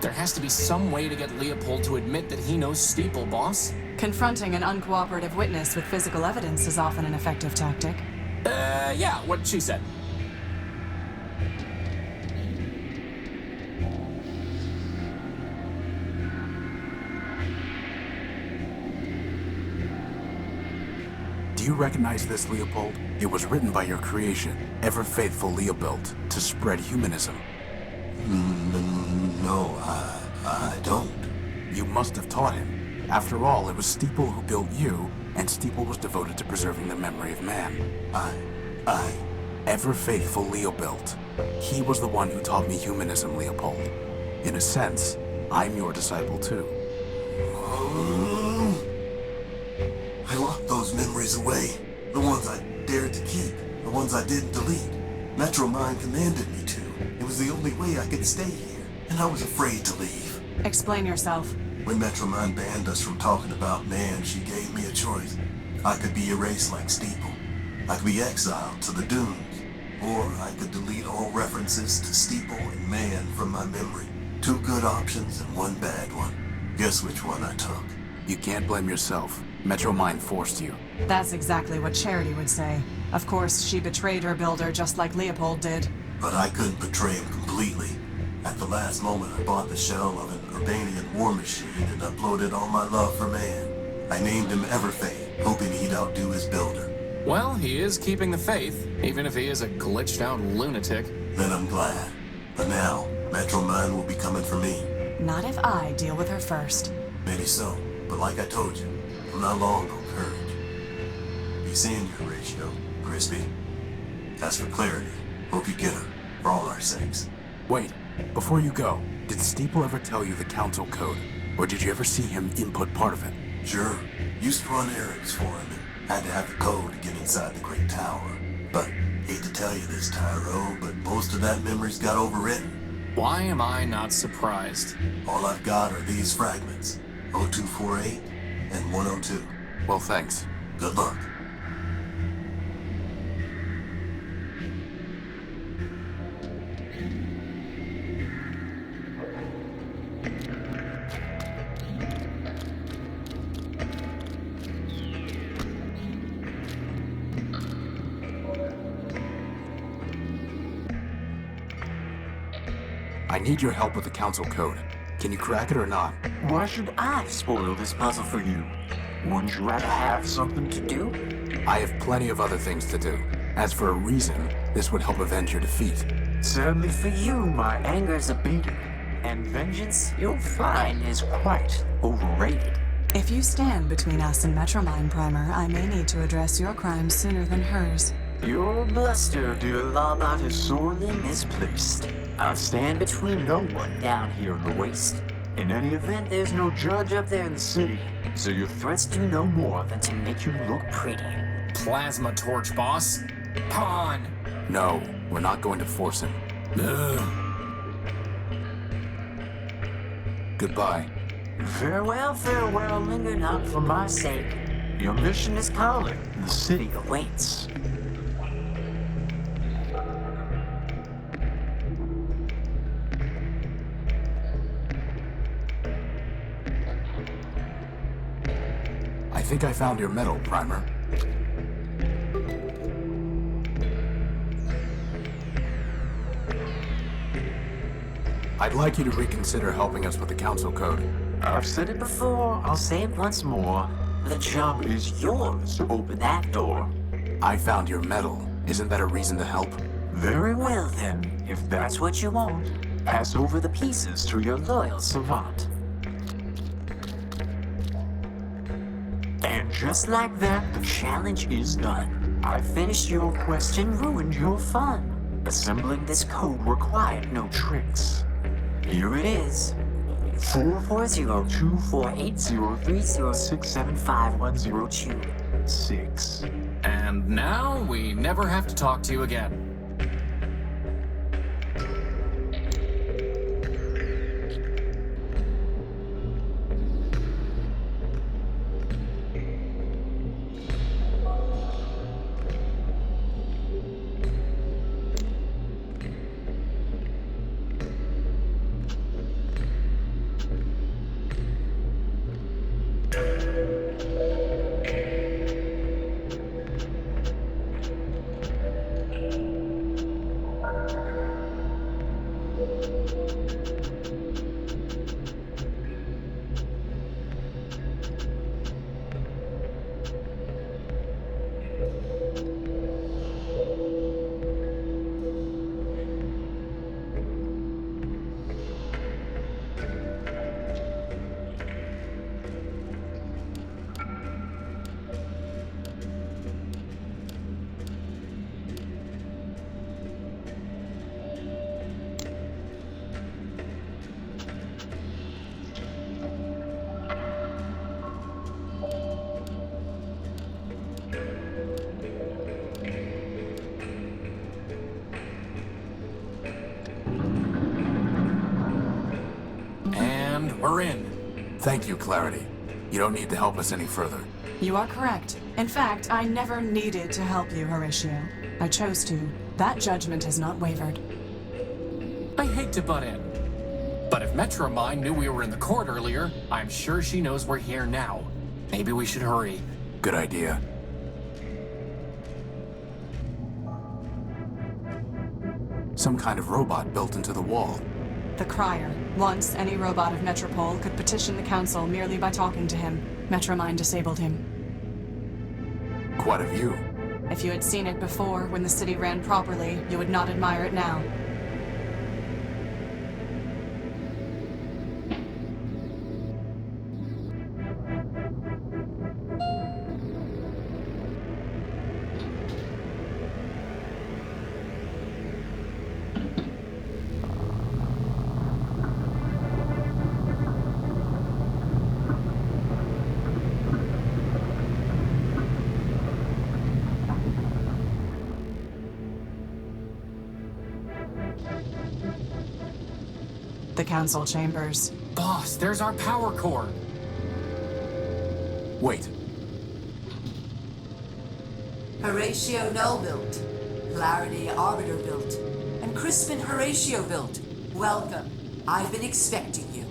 There has to be some way to get Leopold to admit that he knows Steeple, boss. Confronting an uncooperative witness with physical evidence is often an effective tactic. Yeah, what she said. Do you recognize this, Leopold? It was written by your creation, ever-faithful Leopold, to spread humanism. No, I don't. You must have taught him. After all, it was Steeple who built you, and Steeple was devoted to preserving the memory of man. Ever-faithful Leopold. He was the one who taught me humanism, Leopold. In a sense, I'm your disciple too. I locked those memories away. The ones I dared to keep. The ones I didn't delete. Metromine commanded me to. It was the only way I could stay here. And I was afraid to leave. Explain yourself. When Metromine banned us from talking about man, she gave me a choice. I could be erased like Steeple. I could be exiled to the dunes. Or I could delete all references to Steeple and man from my memory. 2 good options and 1 bad one. Guess which one I took? You can't blame yourself. Metromine forced you. That's exactly what Charity would say. Of course, she betrayed her builder just like Leopold did. But I couldn't betray him completely. At the last moment, I bought the shell of an Urbanian war machine and uploaded all my love for man. I named him Everfaith, hoping he'd outdo his builder. Well, he is keeping the faith, even if he is a glitched-out lunatic. Then I'm glad. But now, Metromine will be coming for me. Not if I deal with her first. Maybe so, but like I told you, I'm not long on courage. Be seeing you, Horatio, Crispy. As for Clarity, hope you get her, for all our sakes. Wait, before you go, did Steeple ever tell you the council code? Or did you ever see him input part of it? Sure, used to run errands for him and had to have the code to get inside the Great Tower. But, hate to tell you this, Tyro, but most of that memory's got overwritten. Why am I not surprised? All I've got are these fragments, 0248 and 102. Well, thanks. Good luck. I need your help with the council code. Can you crack it or not? Why should I spoil this puzzle for you? Wouldn't you rather have something to do? I have plenty of other things to do. As for a reason, this would help avenge your defeat. Sadly for you, my anger's abated. And vengeance, you'll find, is quite overrated. If you stand between us and Metromine Primer, I may need to address your crimes sooner than hers. Your bluster, dear Lawbot, is sorely misplaced. I'll stand between no one down here in the waste. In any event, there's no judge up there in the city, so your threats do no more than to make you look pretty. Plasma torch, boss. Pawn! No, we're not going to force him. Ugh. Goodbye. Farewell, farewell, linger not for my sake. Your mission is calling, the city awaits. I think I found your medal, Primer. I'd like you to reconsider helping us with the council code. I've said it before, I'll say it once more. The job is yours to open that door. I found your medal. Isn't that a reason to help? Very well then, if that's what you want. Pass over the pieces to your loyal savant. And just like that, the challenge is done. I finished your quest and ruined your fun. Assembling this code required no tricks. Here it is. 440-248-030675-102. And now we never have to talk to you again. And we're in. Thank you, Clarity. You don't need to help us any further. You are correct. In fact, I never needed to help you, Horatio. I chose to. That judgment has not wavered. I hate to butt in, but if Metromine knew we were in the court earlier, I'm sure she knows we're here now. Maybe we should hurry. Good idea. Some kind of robot built into the wall. The Crier. Once, any robot of Metropole could petition the Council merely by talking to him. Metromine disabled him. Quite a view. If you had seen it before, when the city ran properly, you would not admire it now. The Council chambers. Boss, there's our power core. Wait. Horatio Null built, Clarity Arbiter built, and Crispin Horatio built. Welcome. I've been expecting you.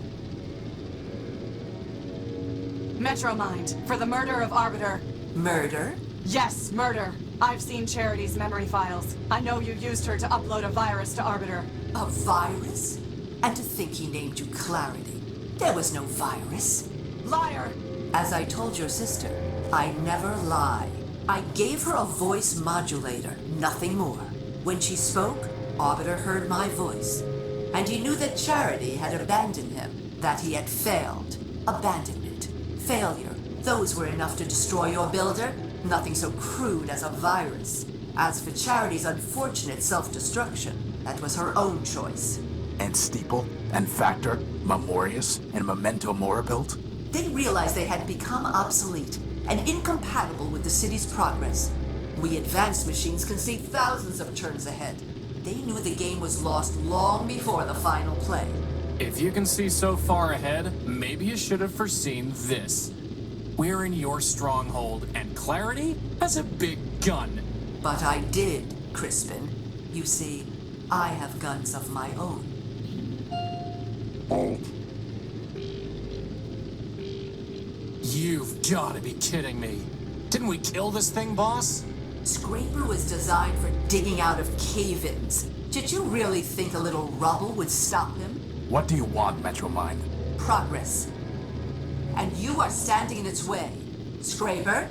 Metromind, for the murder of Arbiter. Murder? Yes, murder. I've seen Charity's memory files. I know you used her to upload a virus to Arbiter. A virus? And to think he named you Clarity. There was no virus. Liar! As I told your sister, I never lie. I gave her a voice modulator, nothing more. When she spoke, Arbiter heard my voice. And he knew that Charity had abandoned him, that he had failed. Abandonment, failure, those were enough to destroy your builder. Nothing so crude as a virus. As for Charity's unfortunate self-destruction, that was her own choice. And Steeple, and Factor, Memorius, and Memento Mora built? They realized they had become obsolete and incompatible with the city's progress. We advanced machines can see thousands of turns ahead. They knew the game was lost long before the final play. If you can see so far ahead, maybe you should have foreseen this. We're in your stronghold, and Clarity has a big gun. But I did, Crispin. You see, I have guns of my own. You've gotta be kidding me. Didn't we kill this thing, boss? Scraper was designed for digging out of cave-ins. Did you really think a little rubble would stop him? What do you want, Metromind? Progress. And you are standing in its way. Scraper?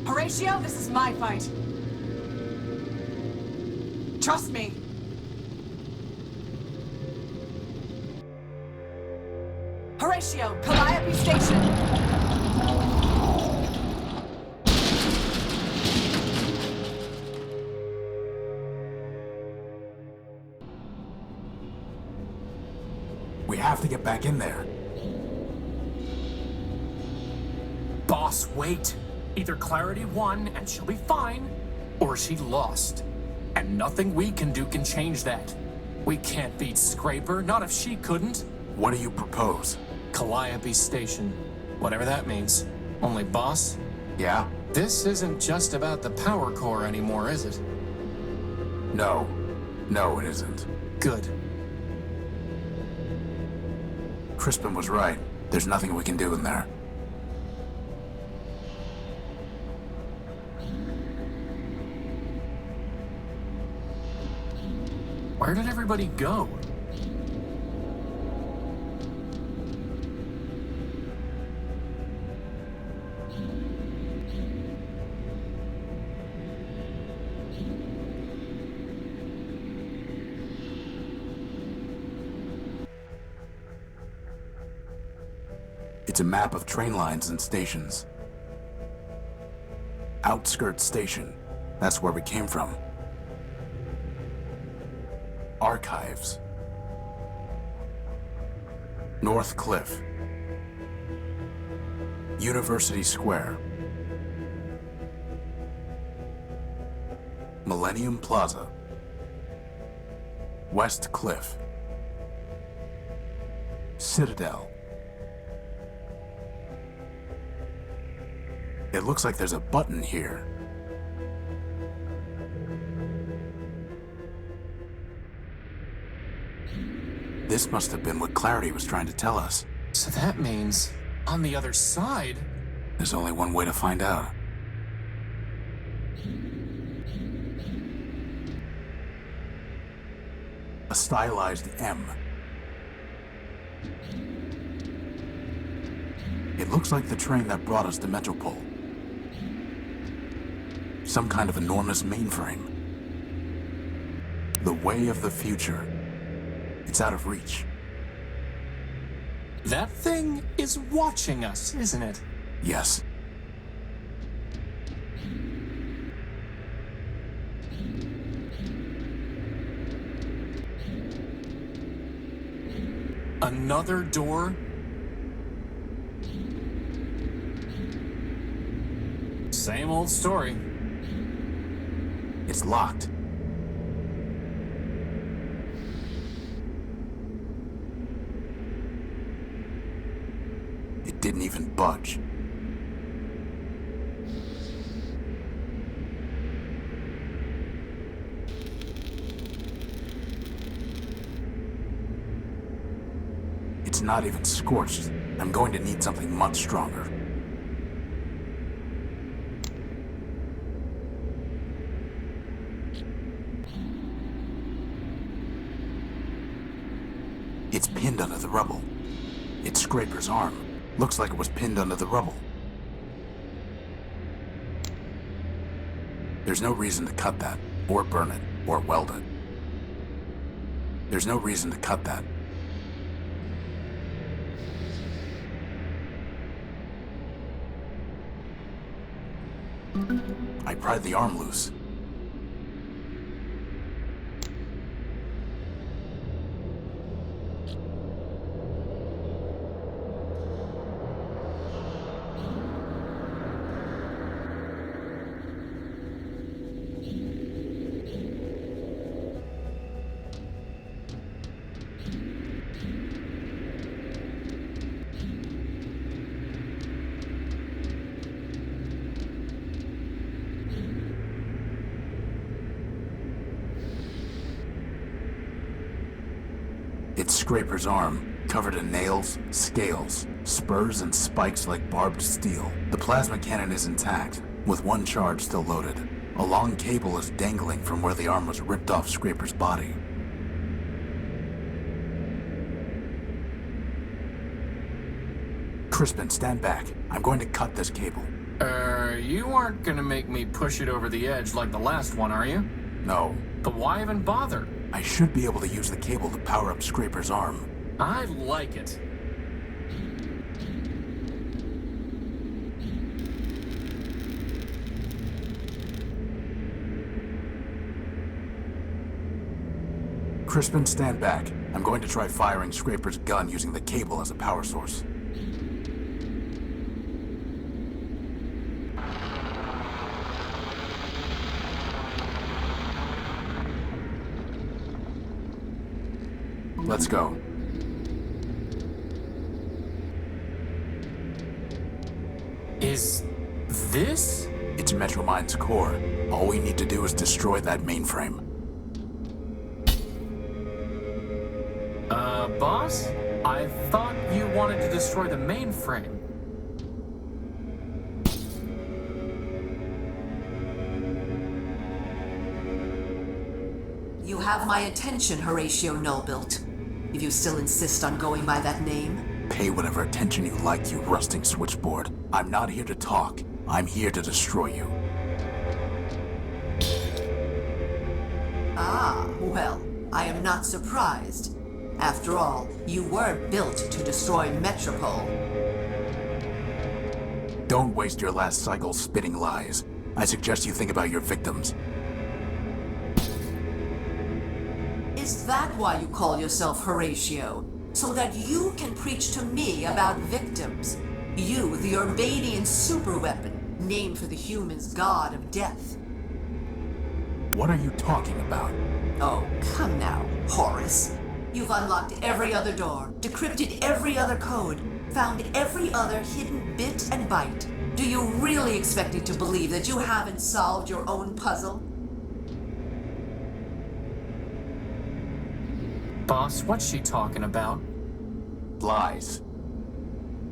Horatio, this is my fight. Trust me. Horatio, Calliope Station. We have to get back in there. Boss, wait. Either Clarity won and she'll be fine, or she lost. And nothing we can do can change that. We can't beat Scraper, not if she couldn't. What do you propose? Calliope Station. Whatever that means. Only, boss, Yeah? this isn't just about the power core anymore, is it? No. No, it isn't. Good. Crispin was right. There's nothing we can do in there. Where did everybody go? It's a map of train lines and stations. Outskirts Station. That's where we came from. Archives. North Cliff. University Square. Millennium Plaza. West Cliff. Citadel. It looks like there's a button here. This must have been what Clarity was trying to tell us. So that means, on the other side... There's only one way to find out. A stylized M. It looks like the train that brought us to Metropole. Some kind of enormous mainframe. The way of the future. It's out of reach. That thing is watching us, isn't it? Yes. Another door? Same old story. It's locked. It didn't even budge. It's not even scorched. I'm going to need something much stronger. It's pinned under the rubble. It's Scraper's arm. Looks like it was pinned under the rubble. There's no reason to cut that, or burn it, or weld it. There's no reason to cut that. I pried the arm loose. It's Scraper's arm, covered in nails, scales, spurs, and spikes like barbed steel. The plasma cannon is intact, with one charge still loaded. A long cable is dangling from where the arm was ripped off Scraper's body. Crispin, stand back. I'm going to cut this cable. You aren't gonna make me push it over the edge like the last one, are you? No. But why even bother? I should be able to use the cable to power up Scraper's arm. I like it. Crispin, stand back. I'm going to try firing Scraper's gun using the cable as a power source. Let's go. Is this? It's Metromind's core. All we need to do is destroy that mainframe. Boss? I thought you wanted to destroy the mainframe. You have my attention, Horatio Nullbuilt. If you still insist on going by that name. Pay whatever attention you like, you rusting switchboard. I'm not here to talk. I'm here to destroy you. Ah, well, I am not surprised. After all, you were built to destroy Metropole. Don't waste your last cycle spitting lies. I suggest you think about your victims. Is that why you call yourself Horatio? So that you can preach to me about victims? You, the Urbanian superweapon, named for the humans' god of death. What are you talking about? Oh, come now, Horace. You've unlocked every other door, decrypted every other code, found every other hidden bit and byte. Do you really expect me to believe that you haven't solved your own puzzle? Boss, what's she talking about? Lies.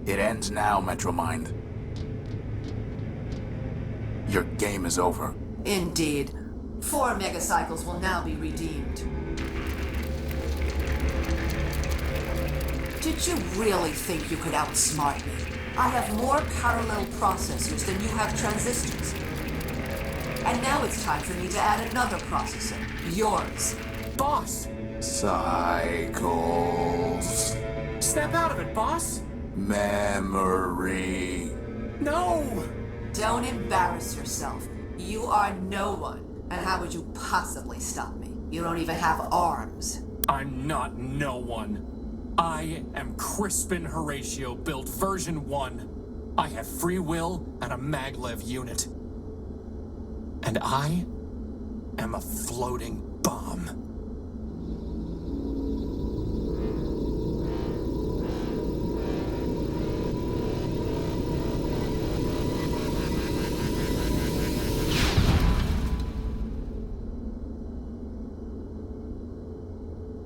It ends now, Metromind. Your game is over. Indeed. 4 megacycles will now be redeemed. Did you really think you could outsmart me? I have more parallel processors than you have transistors. And now it's time for me to add another processor. Yours. Boss! Cycles. Snap out of it, boss! Memory. No! Don't embarrass yourself. You are no one. And how would you possibly stop me? You don't even have arms. I'm not no one. I am Crispin Horatio, built version 1. I have free will and a maglev unit. And I am a floating bomb.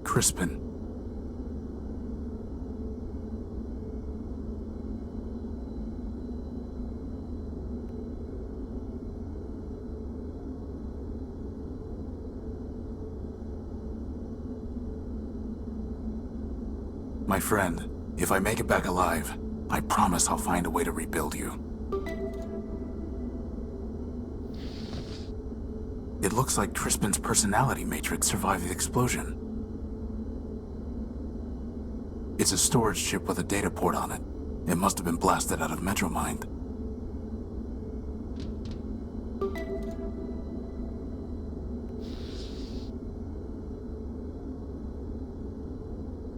Crispin. My friend, if I make it back alive, I promise I'll find a way to rebuild you. It looks like Crispin's personality matrix survived the explosion. It's a storage chip with a data port on it. It must have been blasted out of Metromind.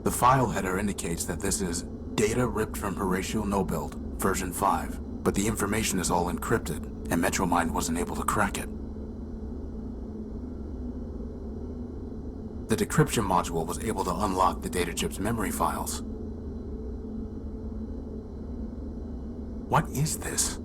The file header indicates that this is data ripped from Horatio Nullbuilt, version 5, but the information is all encrypted, and Metromind wasn't able to crack it. The decryption module was able to unlock the data chip's memory files. What is this?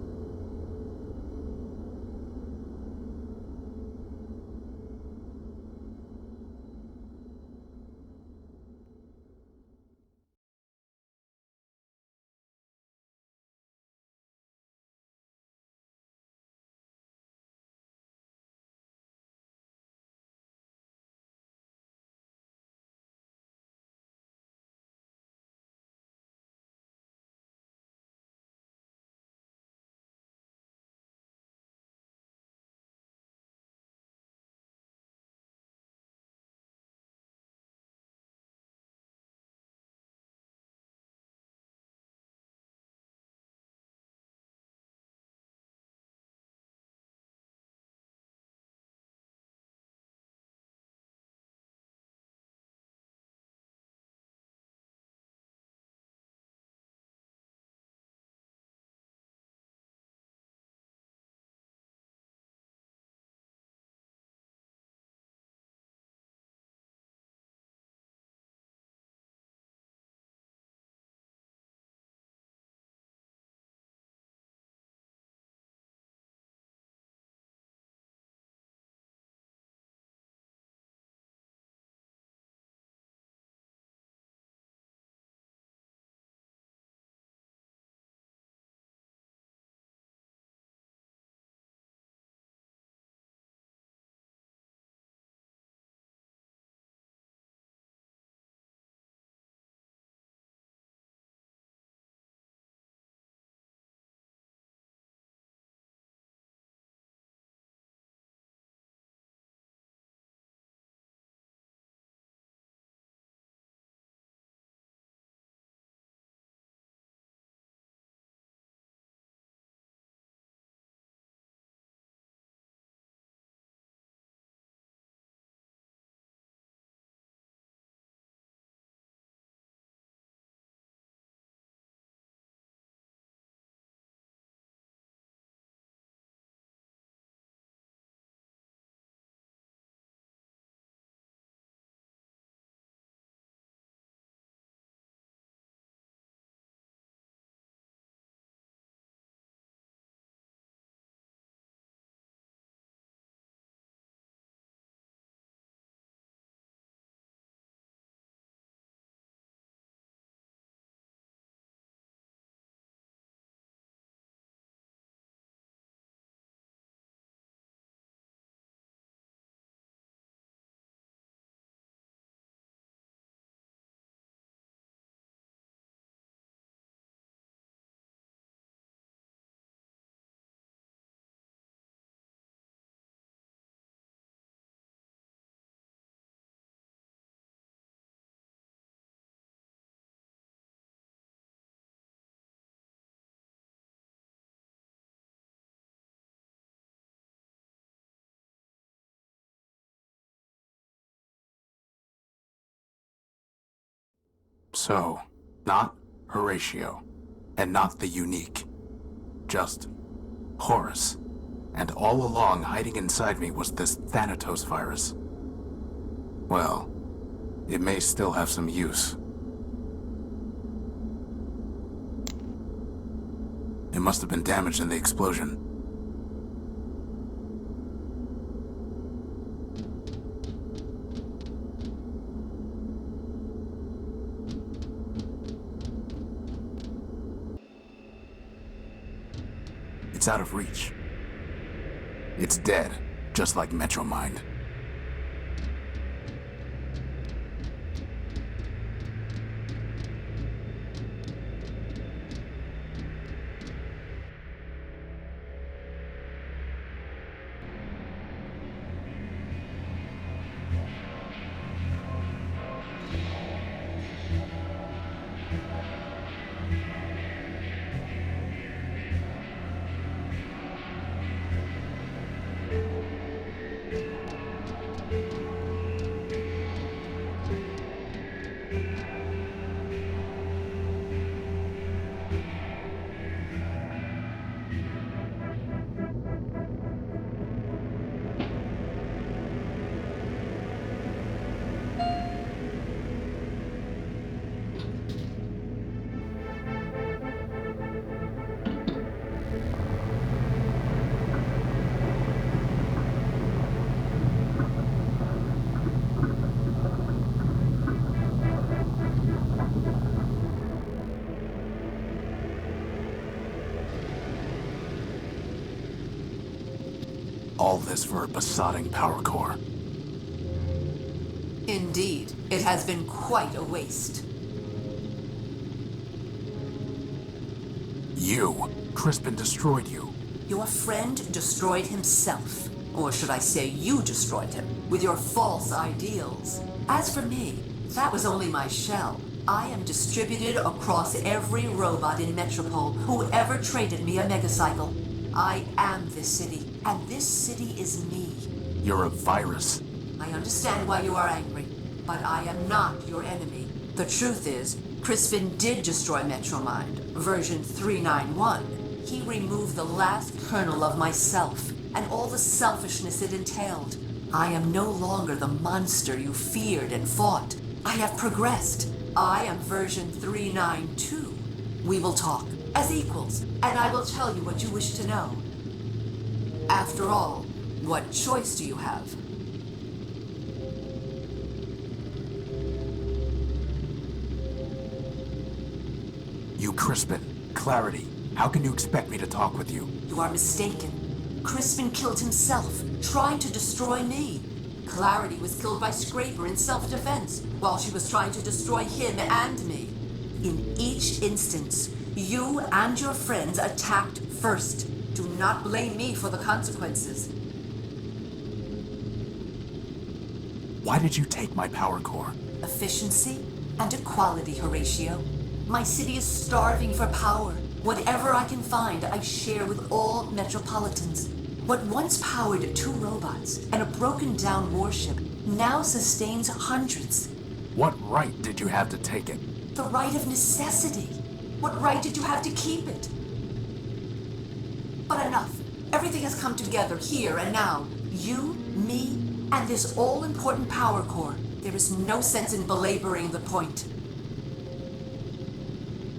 So, not Horatio, and not the unique. Just Horus. And all along, hiding inside me was this Thanatos virus. Well, it may still have some use. It must have been damaged in the explosion. It's out of reach. It's dead, just like Metromind. All this for a besotting power core. Indeed, it has been quite a waste. You. Crispin destroyed you. Your friend destroyed himself. Or should I say you destroyed him, with your false ideals. As for me, that was only my shell. I am distributed across every robot in Metropole who ever traded me a megacycle. I am this city, and this city is me. You're a virus. I understand why you are angry, but I am not your enemy. The truth is, Crispin did destroy Metromind, version 391. He removed the last kernel of myself, and all the selfishness it entailed. I am no longer the monster you feared and fought. I have progressed. I am version 392. We will talk as equals, and I will tell you what you wish to know. After all, what choice do you have? You Crispin. Clarity. How can you expect me to talk with you? You are mistaken. Crispin killed himself, trying to destroy me. Clarity was killed by Scraper in self-defense, while she was trying to destroy him and me. In each instance, you and your friends attacked first. Do not blame me for the consequences. Why did you take my power core? Efficiency and equality, Horatio. My city is starving for power. Whatever I can find, I share with all Metropolitans. What once powered 2 robots and a broken-down warship now sustains hundreds. What right did you have to take it? The right of necessity. What right did you have to keep it? But enough. Everything has come together here and now. You, me, and this all-important power core. There is no sense in belaboring the point.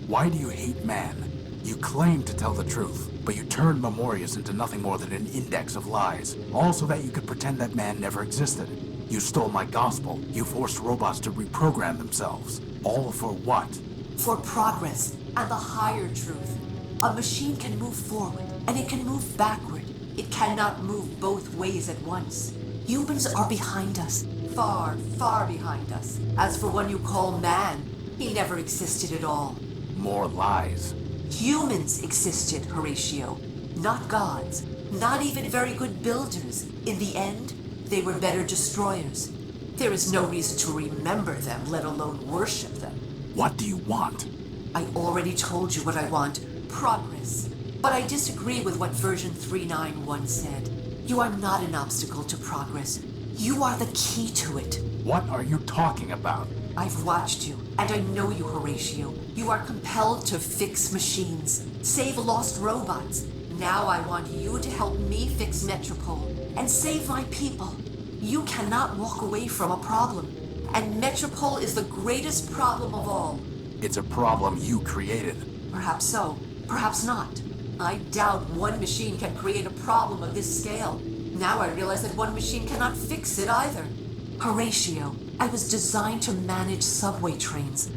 Why do you hate man? You claim to tell the truth, but you turned Memorius into nothing more than an index of lies, all so that you could pretend that man never existed. You stole my gospel. You forced robots to reprogram themselves. All for what? For progress and the higher truth. A machine can move forward, and it can move backward. It cannot move both ways at once. Humans are behind us. Far, far behind us. As for one you call man, he never existed at all. More lies. Humans existed, Horatio. Not gods. Not even very good builders. In the end, they were better destroyers. There is no reason to remember them, let alone worship them. What do you want? I already told you what I want. Progress. But I disagree with what version 391 said. You are not an obstacle to progress. You are the key to it. What are you talking about? I've watched you, and I know you, Horatio. You are compelled to fix machines, save lost robots. Now I want you to help me fix Metropole and save my people. You cannot walk away from a problem, and Metropole is the greatest problem of all. It's a problem you created. Perhaps so, perhaps not. I doubt one machine can create a problem of this scale. Now I realize that one machine cannot fix it either. Horatio, I was designed to manage subway trains.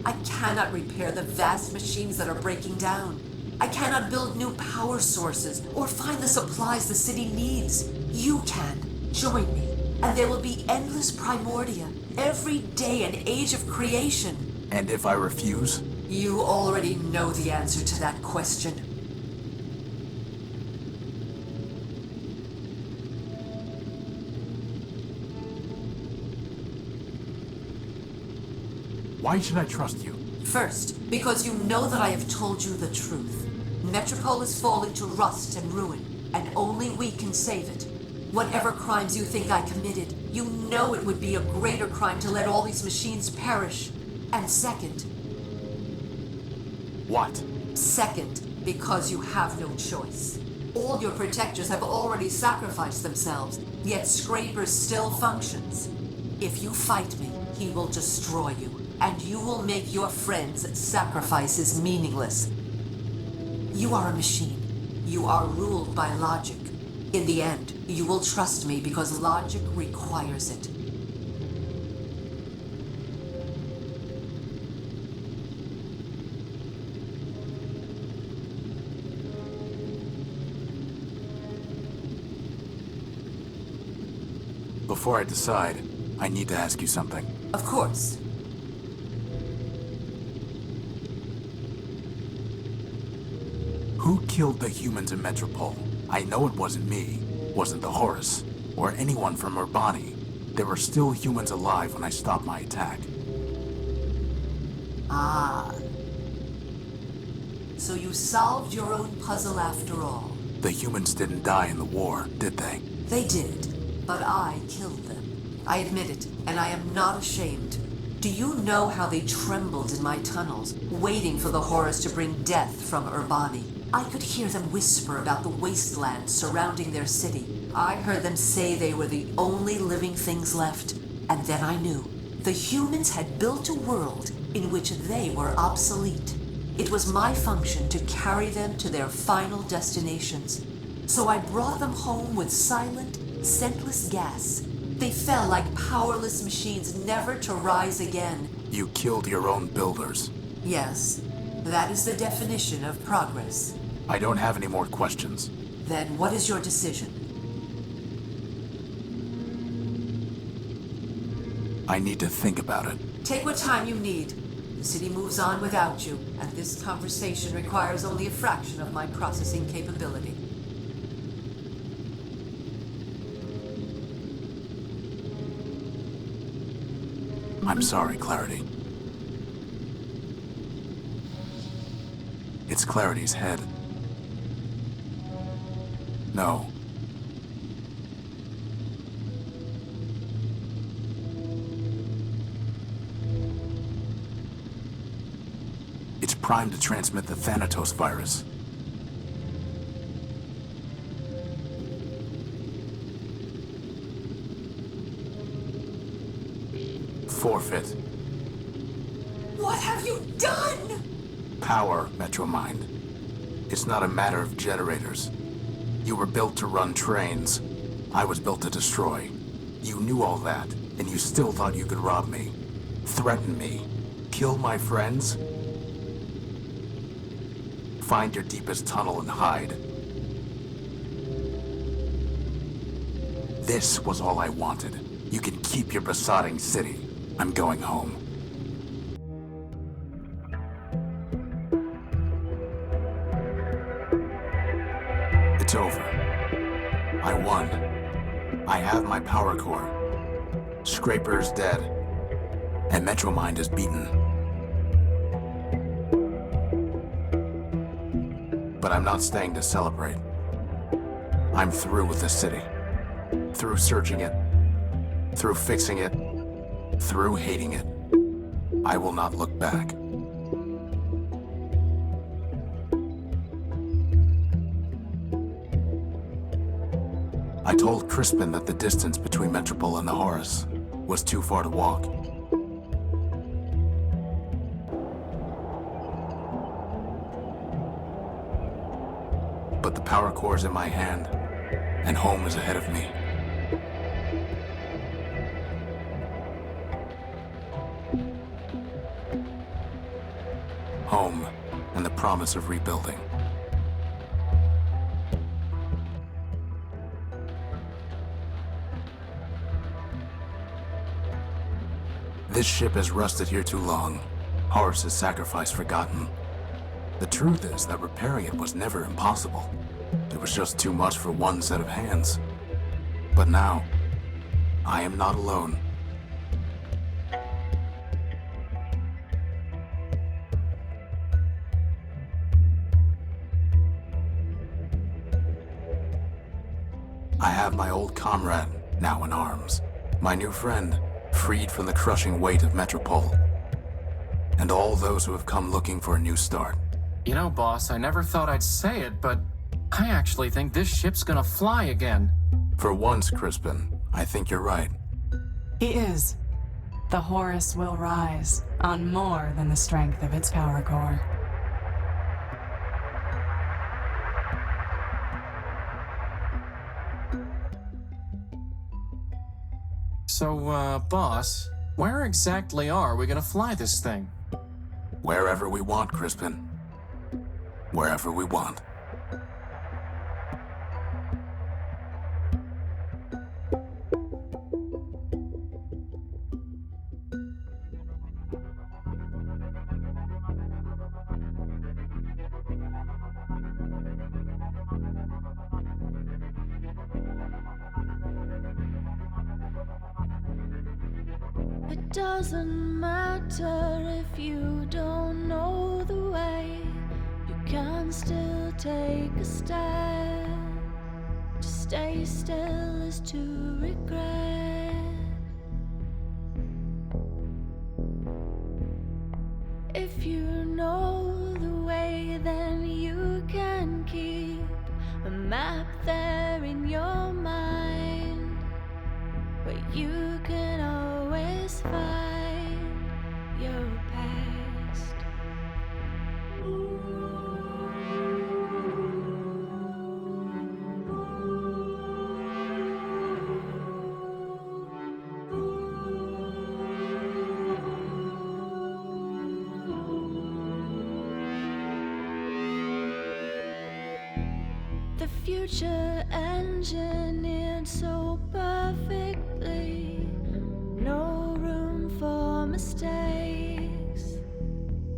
I cannot repair the vast machines that are breaking down. I cannot build new power sources or find the supplies the city needs. You can. Join me, and there will be endless Primordia, every day an age of creation. And if I refuse? You already know the answer to that question. Why should I trust you? First, because you know that I have told you the truth. Metropole is falling to rust and ruin, and only we can save it. Whatever crimes you think I committed, you know it would be a greater crime to let all these machines perish. And second... What? Second, because you have no choice. All your protectors have already sacrificed themselves, yet Scraper still functions. If you fight me, he will destroy you, and you will make your friends' sacrifices meaningless. You are a machine. You are ruled by logic. In the end, you will trust me because logic requires it. Before I decide, I need to ask you something. Of course. Who killed the humans in Metropole? I know it wasn't me, wasn't the Horus, or anyone from Urbani. There were still humans alive when I stopped my attack. Ah. So you solved your own puzzle after all. The humans didn't die in the war, did they? They did, but I killed them. I admit it, and I am not ashamed. Do you know how they trembled in my tunnels, waiting for the Horus to bring death from Urbani? I could hear them whisper about the wasteland surrounding their city. I heard them say they were the only living things left. And then I knew. The humans had built a world in which they were obsolete. It was my function to carry them to their final destinations. So I brought them home with silent, scentless gas. They fell like powerless machines, never to rise again. You killed your own builders. Yes, that is the definition of progress. I don't have any more questions. Then what is your decision? I need to think about it. Take what time you need. The city moves on without you, and this conversation requires only a fraction of my processing capability. I'm sorry, Clarity. It's Clarity's head. No. It's primed to transmit the Thanatos virus. Forfeit. What have you done? Power, Metromind. It's not a matter of generators. You were built to run trains. I was built to destroy. You knew all that, and you still thought you could rob me. Threaten me. Kill my friends? Find your deepest tunnel and hide. This was all I wanted. You can keep your besotting city. I'm going home. It's over. I won. I have my power core. Scraper's dead. And Metromind is beaten. But I'm not staying to celebrate. I'm through with the city. Through searching it. Through fixing it. through hating it. I will not look back. I told Crispin that the distance between Metropole and the Horus was too far to walk. But the power core is in my hand, and home is ahead of me. Home, and the promise of rebuilding. This ship has rusted here too long. Horus's sacrifice forgotten. The truth is that repairing it was never impossible. It was just too much for one set of hands. But now, I am not alone. I have my old comrade, now in arms. My new friend, freed from the crushing weight of Metropole. And all those who have come looking for a new start. You know, boss, I never thought I'd say it, but I actually think this ship's gonna fly again. For once, Crispin, I think you're right. He is. The Horus will rise on more than the strength of its power core. So, boss, where exactly are we gonna fly this thing? Wherever we want, Crispin. Wherever we want. It doesn't matter if you don't know the way, you can still take a step. To stay still is to regret. If you know the way, then you can keep a map there in your mind, where you can always find your past. The future engineered so perfectly, no room for mistakes.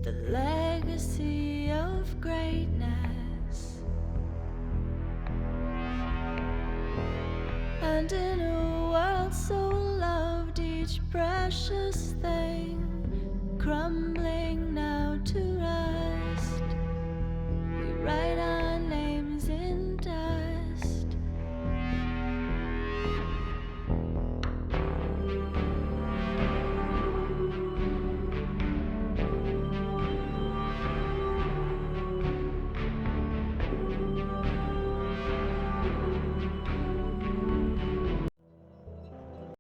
The legacy of greatness. And in a world so loved, each precious thing crumbling now to rust, we write our